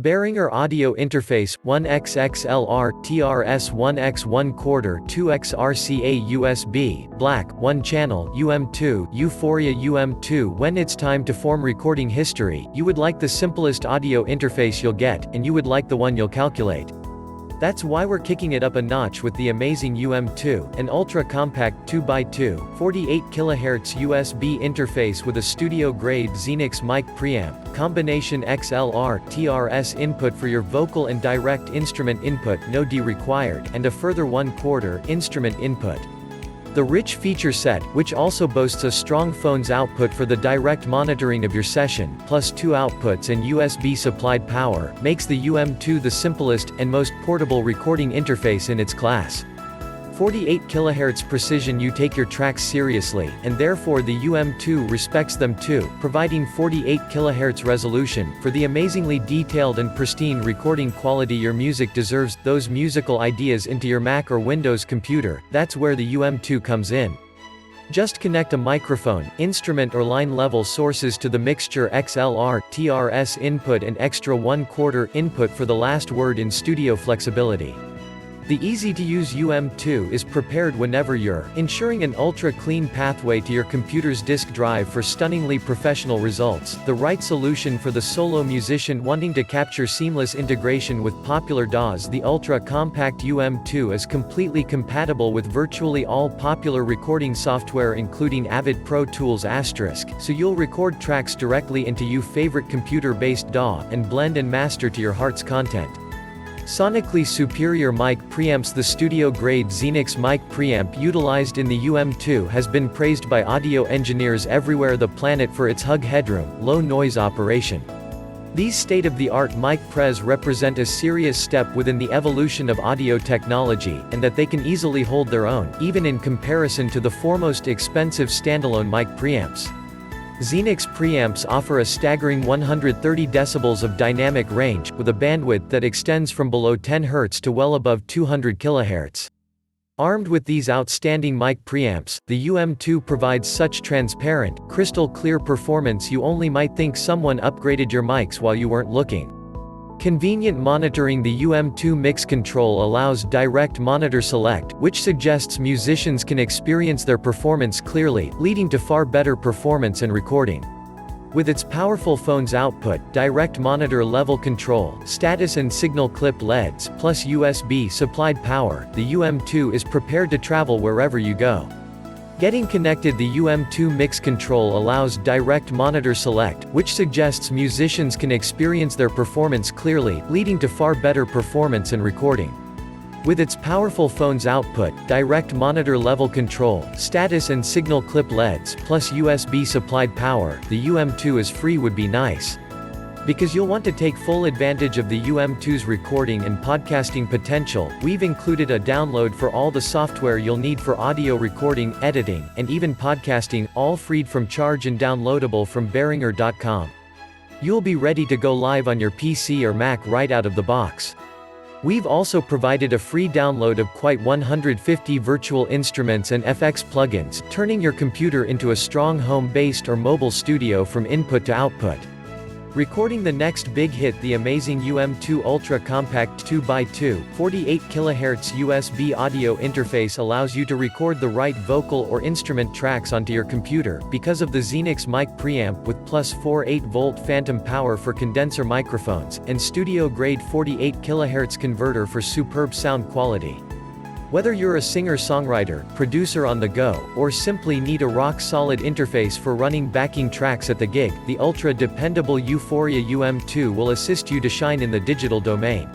Behringer Audio Interface 1xXLR TRS 1x1/4 2xRCA USB black 1 channel um2 u-phoria um2. When it's time to form recording history, you would like the simplest audio interface you'll get, and you would like the one you'll calculate. That's why we're kicking it up a notch with the amazing um2, an ultra-compact 2x2, 48 kHz USB interface with a studio-grade XENYX mic preamp, combination XLR TRS input for your vocal and direct instrument input, no D required, and a further 1/4 instrument input. The rich feature set, which also boasts a strong phone's output for the direct monitoring of your session, plus 2 outputs and USB-supplied power, makes the um2 the simplest and most portable recording interface in its class. 48 kHz precision. You take your tracks seriously, and therefore the um2 respects them too, providing 48 kHz resolution, for the amazingly detailed and pristine recording quality your music deserves. Those musical ideas into your Mac or Windows computer, that's where the um2 comes in. Just connect a microphone, instrument or line level sources to the mixture XLR, TRS input and extra 1/4 input for the last word in studio flexibility. The easy-to-use um2 is prepared whenever you're, ensuring an ultra-clean pathway to your computer's disk drive for stunningly professional results, the right solution for the solo musician wanting to capture seamless integration with popular DAWs. The ultra-compact um2 is completely compatible with virtually all popular recording software including Avid Pro Tools *, so you'll record tracks directly into your favorite computer-based DAW, and blend and master to your heart's content. Sonically Superior Mic Preamps. The studio-grade XENYX Mic Preamp utilized in the um2 has been praised by audio engineers everywhere the planet for its hug-headroom, low-noise operation. These state-of-the-art mic pres represent a serious step within the evolution of audio technology, and that they can easily hold their own, even in comparison to the foremost expensive standalone mic preamps. XENYX preamps offer a staggering 130 decibels of dynamic range, with a bandwidth that extends from below 10 Hz to well above 200 kHz. Armed with these outstanding mic preamps, the um2 provides such transparent, crystal-clear performance you only might think someone upgraded your mics while you weren't looking. Convenient monitoring. The um2 mix control allows direct monitor select, which suggests musicians can experience their performance clearly, leading to far better performance and recording. With its powerful phone's output, direct monitor level control, status and signal clip LEDs, plus USB-supplied power, the um2 is prepared to travel wherever you go. Getting connected. The um2 mix control allows direct monitor select, which suggests musicians can experience their performance clearly, leading to far better performance and recording. With its powerful phone's output, direct monitor level control, status and signal clip LEDs, plus USB-supplied power, the um2 is free. Would be nice. Because you'll want to take full advantage of the um2's recording and podcasting potential, we've included a download for all the software you'll need for audio recording, editing, and even podcasting, all freed from charge and downloadable from BEHRINGER.com. You'll be ready to go live on your PC or Mac right out of the box. We've also provided a free download of quite 150 virtual instruments and FX plugins, turning your computer into a strong home-based or mobile studio from input to output. Recording the next big hit. The amazing um2 Ultra Compact 2x2, 48 kHz USB audio interface allows you to record the right vocal or instrument tracks onto your computer, because of the XENYX mic preamp with plus 48-volt phantom power for condenser microphones, and studio-grade 48 kHz converter for superb sound quality. Whether you're a singer-songwriter, producer on the go, or simply need a rock-solid interface for running backing tracks at the gig, the ultra-dependable u-phoria um2 will assist you to shine in the digital domain.